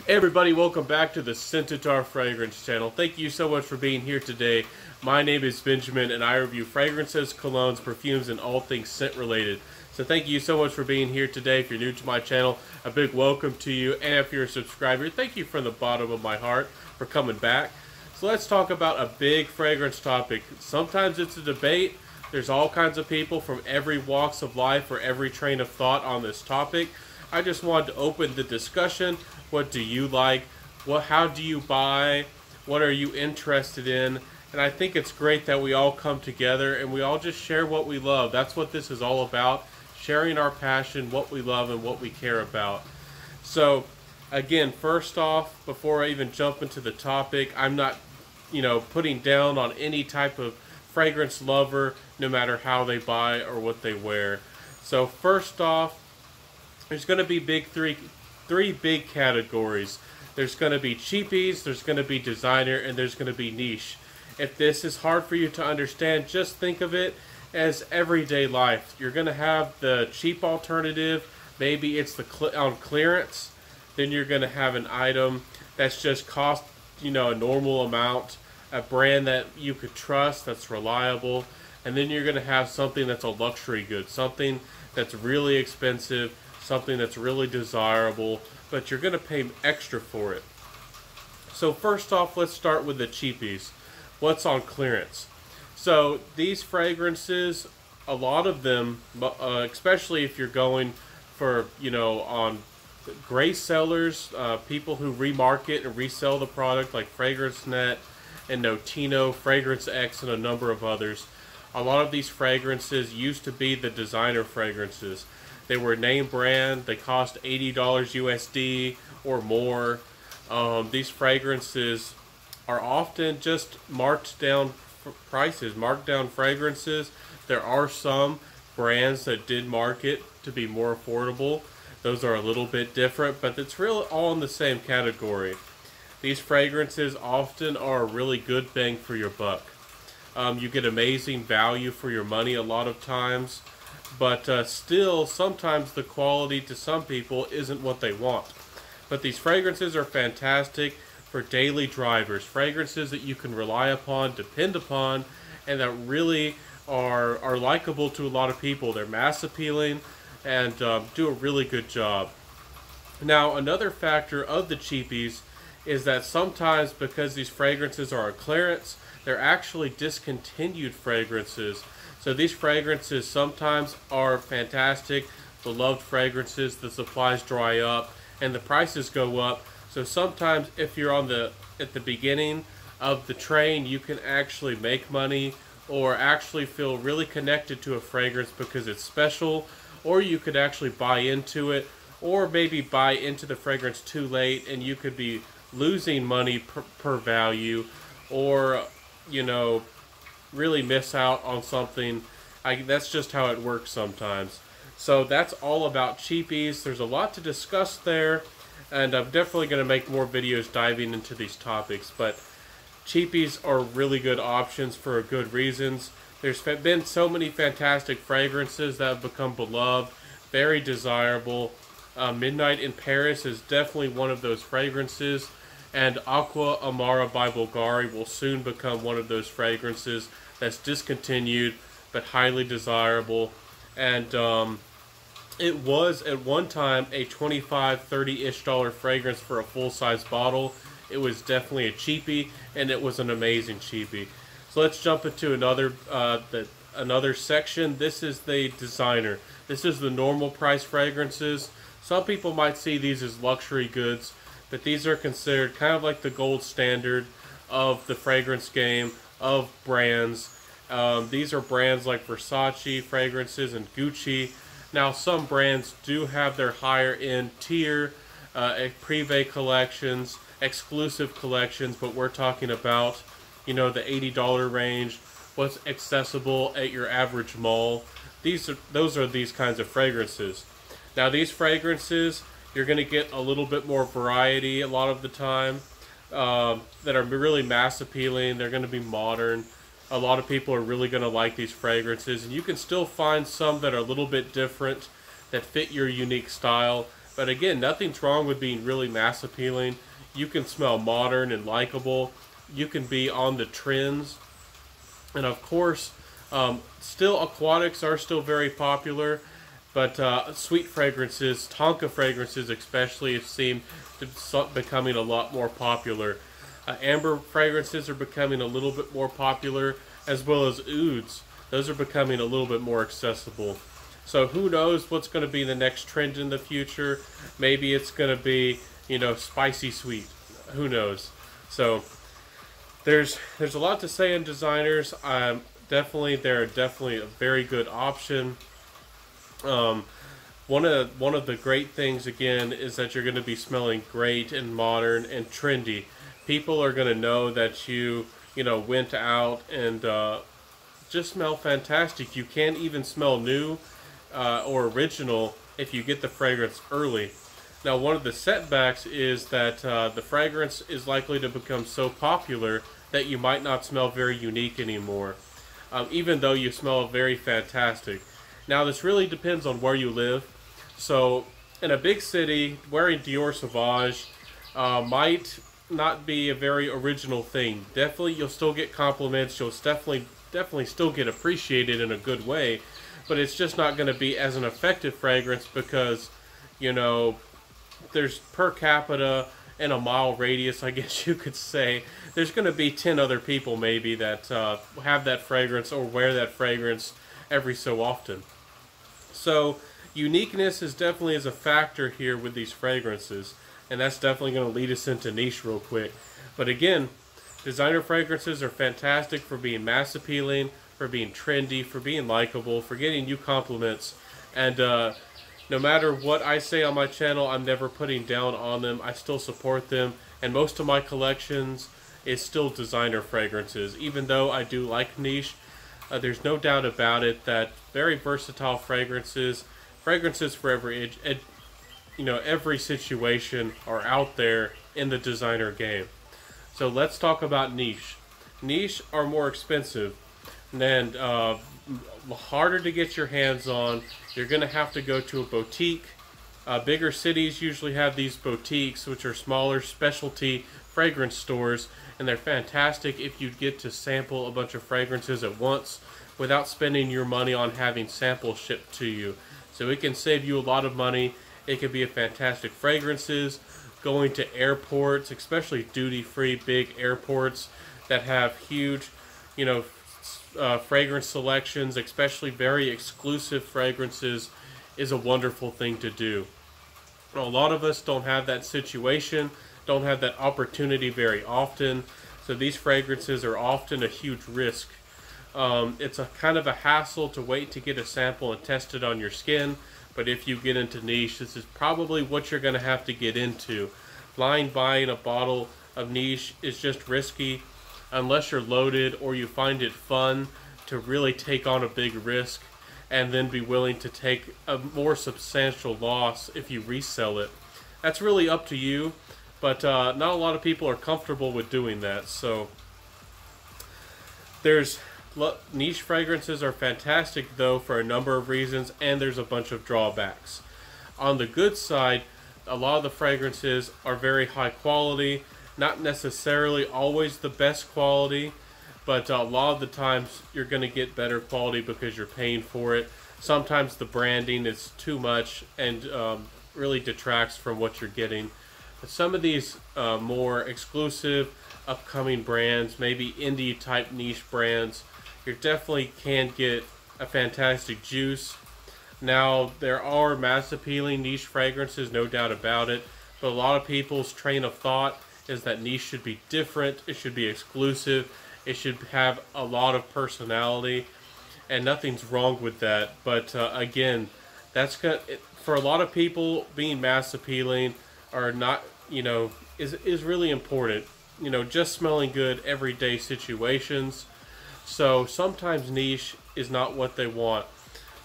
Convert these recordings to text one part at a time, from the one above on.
Hey everybody, welcome back to the Scentitar Fragrance channel. Thank you so much for being here today. My name is Benjamin and I review fragrances, colognes, perfumes, and all things scent related. So thank you so much for being here today. If you're new to my channel, a big welcome to you. And if you're a subscriber, thank you from the bottom of my heart for coming back. So let's talk about a big fragrance topic. Sometimes it's a debate. There's all kinds of people from every walks of life or every train of thought on this topic. I just wanted to open the discussion. What do you like? How do you buy? What are you interested in? And I think it's great that we all come together and we all just share what we love. That's what this is all about. Sharing our passion, what we love, and what we care about. So, again, first off, before I even jump into the topic, I'm not, putting down on any type of fragrance lover, no matter how they buy or what they wear. So, first off, there's going to be three big categories. There's going to be cheapies, there's going to be designer, and there's going to be niche. If this is hard for you to understand, just think of it as everyday life. You're going to have the cheap alternative. Maybe it's on clearance. Then you're going to have an item that's just cost, a normal amount. A brand that you could trust, that's reliable. And then you're going to have something that's a luxury good. Something that's really expensive. Something that's really desirable, but you're going to pay extra for it. So first off, let's start with the cheapies. What's on clearance? So these fragrances, a lot of them, especially if you're going for, on gray sellers, people who remarket and resell the product like FragranceNet and Notino, Fragrance X, and a number of others. A lot of these fragrances used to be the designer fragrances. They were name brand. They cost $80 USD or more. These fragrances are often just marked down prices, marked down fragrances. There are some brands that did market to be more affordable. Those are a little bit different, but it's really all in the same category. These fragrances often are a really good bang for your buck. You get amazing value for your money a lot of times. But still, sometimes the quality to some people isn't what they want. But these fragrances are fantastic for daily drivers. Fragrances that you can rely upon, depend upon, and that really are likable to a lot of people. They're mass appealing and do a really good job. Now, another factor of the cheapies is that sometimes because these fragrances are on clearance, they're actually discontinued fragrances. So these fragrances sometimes are fantastic, beloved fragrances. The supplies dry up and the prices go up. So sometimes if you're at the beginning of the train, you can actually make money or actually feel really connected to a fragrance because it's special, or you could actually buy into it, or maybe buy into the fragrance too late and you could be losing money per value, or really miss out on something. That's just how it works sometimes. So that's all about cheapies. There's a lot to discuss there, and I'm definitely going to make more videos diving into these topics, but cheapies are really good options for good reasons. There's been so many fantastic fragrances that have become beloved, very desirable. Midnight in Paris is definitely one of those fragrances, and Aqua Amara by Bulgari will soon become one of those fragrances that's discontinued but highly desirable. And it was at one time a $25, $30-ish fragrance for a full-size bottle. It was definitely a cheapie, and it was an amazing cheapie. So let's jump into another section. This is the designer. This is the normal price fragrances. Some people might see these as luxury goods, but these are considered kind of like the gold standard of the fragrance game, of brands. These are brands like Versace fragrances and Gucci. Now, some brands do have their higher end tier, privé collections, exclusive collections, but we're talking about, the $80 range, what's accessible at your average mall. Those are these kinds of fragrances. Now, these fragrances, you're going to get a little bit more variety a lot of the time, that are really mass appealing. They're going to be modern. A lot of people are really going to like these fragrances, and you can still find some that are a little bit different, that fit your unique style. But again, nothing's wrong with being really mass appealing. You can smell modern and likable. You can be on the trends. And of course, still aquatics are still very popular, but sweet fragrances, tonka fragrances especially, seem to be becoming a lot more popular. Amber fragrances are becoming a little bit more popular, as well as ouds. Those are becoming a little bit more accessible. So who knows what's going to be the next trend in the future? Maybe it's going to be, you know, spicy sweet. Who knows? So there's a lot to say in designers. They're definitely a very good option. One of the great things again is that you're going to be smelling great and modern and trendy. People are going to know that you know, went out and just smell fantastic. You can't even smell new or original if you get the fragrance early. Now, one of the setbacks is that the fragrance is likely to become so popular that you might not smell very unique anymore, even though you smell very fantastic. Now, this really depends on where you live. So, in a big city, wearing Dior Sauvage might not be a very original thing. Definitely, you'll still get compliments. You'll definitely still get appreciated in a good way, but it's just not going to be as an effective fragrance because, you know, there's per capita in a mile radius, I guess you could say, there's going to be 10 other people maybe that have that fragrance or wear that fragrance every so often. So uniqueness is definitely a factor here with these fragrances, and that's definitely going to lead us into niche real quick. But again, designer fragrances are fantastic for being mass appealing, for being trendy, for being likable, for getting you compliments, and no matter what I say on my channel, I'm never putting down on them. I still support them, and most of my collections is still designer fragrances. Even though I do like niche, there's no doubt about it that very versatile fragrances for every every situation are out there in the designer game. So let's talk about niche. Niche are more expensive and harder to get your hands on. You're going to have to go to a boutique. Bigger cities usually have these boutiques, which are smaller specialty fragrance stores, and they're fantastic if you get to sample a bunch of fragrances at once without spending your money on having samples shipped to you. So it can save you a lot of money. It can be a fantastic fragrances. Going to airports, especially duty-free big airports that have huge, fragrance selections, especially very exclusive fragrances, is a wonderful thing to do. A lot of us don't have that situation, don't have that opportunity very often, so these fragrances are often a huge risk. It's a kind of a hassle to wait to get a sample and test it on your skin, but if you get into niche, this is probably what you're going to have to get into. Blind buying a bottle of niche is just risky unless you're loaded or you find it fun to really take on a big risk and then be willing to take a more substantial loss if you resell it. That's really up to you, but not a lot of people are comfortable with doing that. So niche fragrances are fantastic though for a number of reasons, and there's a bunch of drawbacks. On the good side, a lot of the fragrances are very high quality, not necessarily always the best quality, but a lot of the times you're going to get better quality because you're paying for it. Sometimes the branding is too much and really detracts from what you're getting. But some of these more exclusive upcoming brands, maybe indie type niche brands, you definitely can get a fantastic juice. Now, there are mass appealing niche fragrances, no doubt about it, but a lot of people's train of thought is that niche should be different, it should be exclusive, it should have a lot of personality, and nothing's wrong with that. But again, that's for a lot of people, being mass appealing or not, is really important. Just smelling good everyday situations. So sometimes niche is not what they want.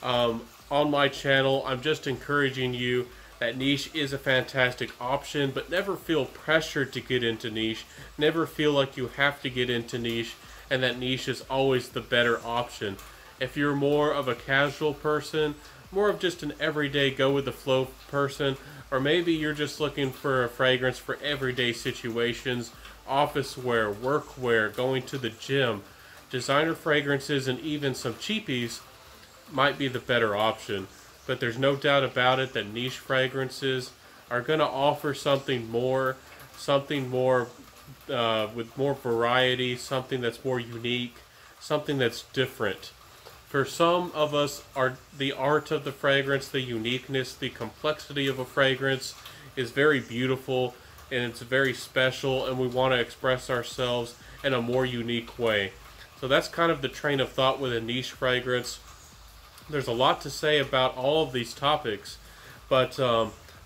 On my channel, I'm just encouraging you that niche is a fantastic option, but never feel pressured to get into niche. Never feel like you have to get into niche and that niche is always the better option. If you're more of a casual person, more of just an everyday go with the flow person, Or maybe you're just looking for a fragrance for everyday situations, office wear, work wear, going to the gym. Designer fragrances and even some cheapies might be the better option. But there's no doubt about it that niche fragrances are going to offer something more with more variety, something that's more unique, something that's different. For some of us, the art of the fragrance, the uniqueness, the complexity of a fragrance is very beautiful and it's very special, and we want to express ourselves in a more unique way. So that's kind of the train of thought with a niche fragrance. There's a lot to say about all of these topics, but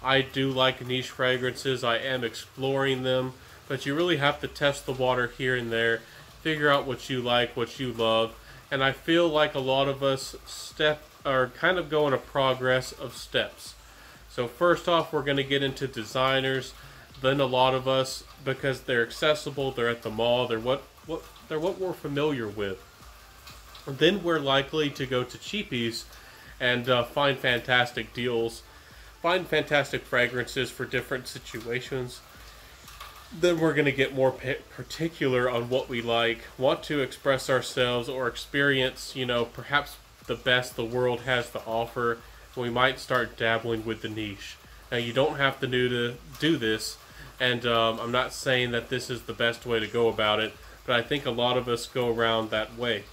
I do like niche fragrances. I am exploring them, but you really have to test the water here and there, figure out what you like, what you love. And I feel like a lot of us are kind of going a progress of steps. So first off, we're going to get into designers. Then a lot of us, because they're accessible, they're at the mall, they're what we're familiar with. Then we're likely to go to Cheapies and find fantastic deals, find fantastic fragrances for different situations. Then we're going to get more particular on what we like, want to express ourselves or experience, perhaps the best the world has to offer. We might start dabbling with the niche. Now, you don't have to do this, and I'm not saying that this is the best way to go about it, but I think a lot of us go around that way.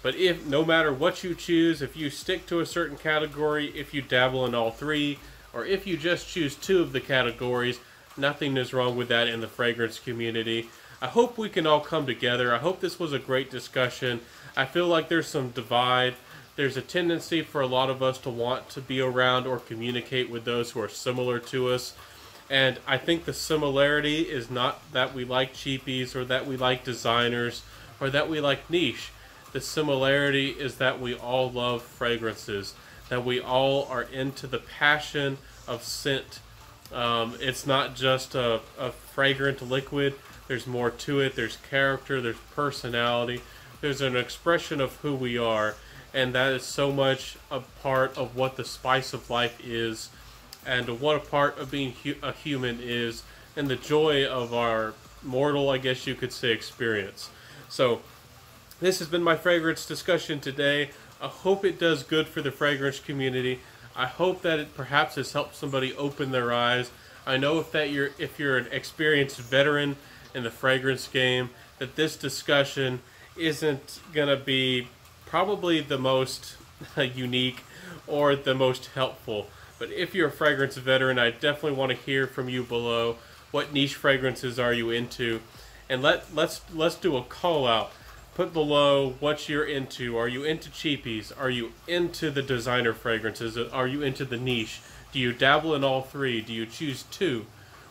But no matter what you choose, if you stick to a certain category, if you dabble in all three, or if you just choose two of the categories, nothing is wrong with that in the fragrance community. I hope we can all come together. I hope this was a great discussion. I feel like there's some divide. There's a tendency for a lot of us to want to be around or communicate with those who are similar to us. And I think the similarity is not that we like cheapies or that we like designers or that we like niche. The similarity is that we all love fragrances, that we all are into the passion of scent. It's not just a fragrant liquid. There's more to it. There's character. There's personality. There's an expression of who we are. And that is so much a part of what the spice of life is, and what a part of being a human is, and the joy of our mortal, I guess you could say, experience. So this has been my fragrance discussion today. I hope it does good for the fragrance community. I hope that it perhaps has helped somebody open their eyes. I know if you're an experienced veteran in the fragrance game, that this discussion isn't going to be probably the most unique or the most helpful. But if you're a fragrance veteran, I definitely want to hear from you below. What niche fragrances are you into? And let's do a call out. Put below what you're into. Are you into cheapies? Are you into the designer fragrances? Are you into the niche? Do you dabble in all three? Do you choose two?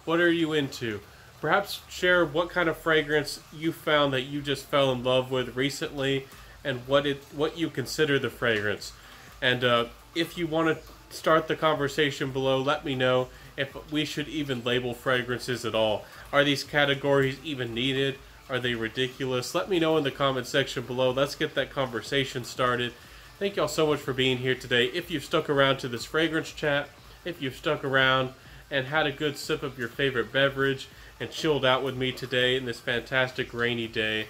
What are you into? Perhaps share what kind of fragrance you found that you just fell in love with recently, and what you consider the fragrance. And if you want to start the conversation below, let me know if we should even label fragrances at all. Are these categories even needed? Are they ridiculous? Let me know in the comment section below. Let's get that conversation started. Thank y'all so much for being here today. If you've stuck around to this fragrance chat, if you've stuck around and had a good sip of your favorite beverage and chilled out with me today in this fantastic rainy day,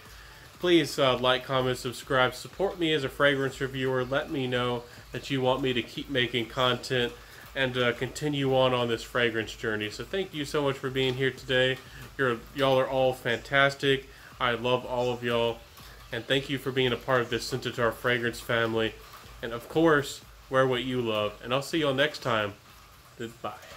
please like, comment, subscribe, support me as a fragrance reviewer. Let me know that you want me to keep making content and continue on this fragrance journey. So thank you so much for being here today. Y'all are all fantastic. I love all of y'all. And thank you for being a part of this Scentitar fragrance family. And of course, wear what you love. And I'll see y'all next time. Goodbye.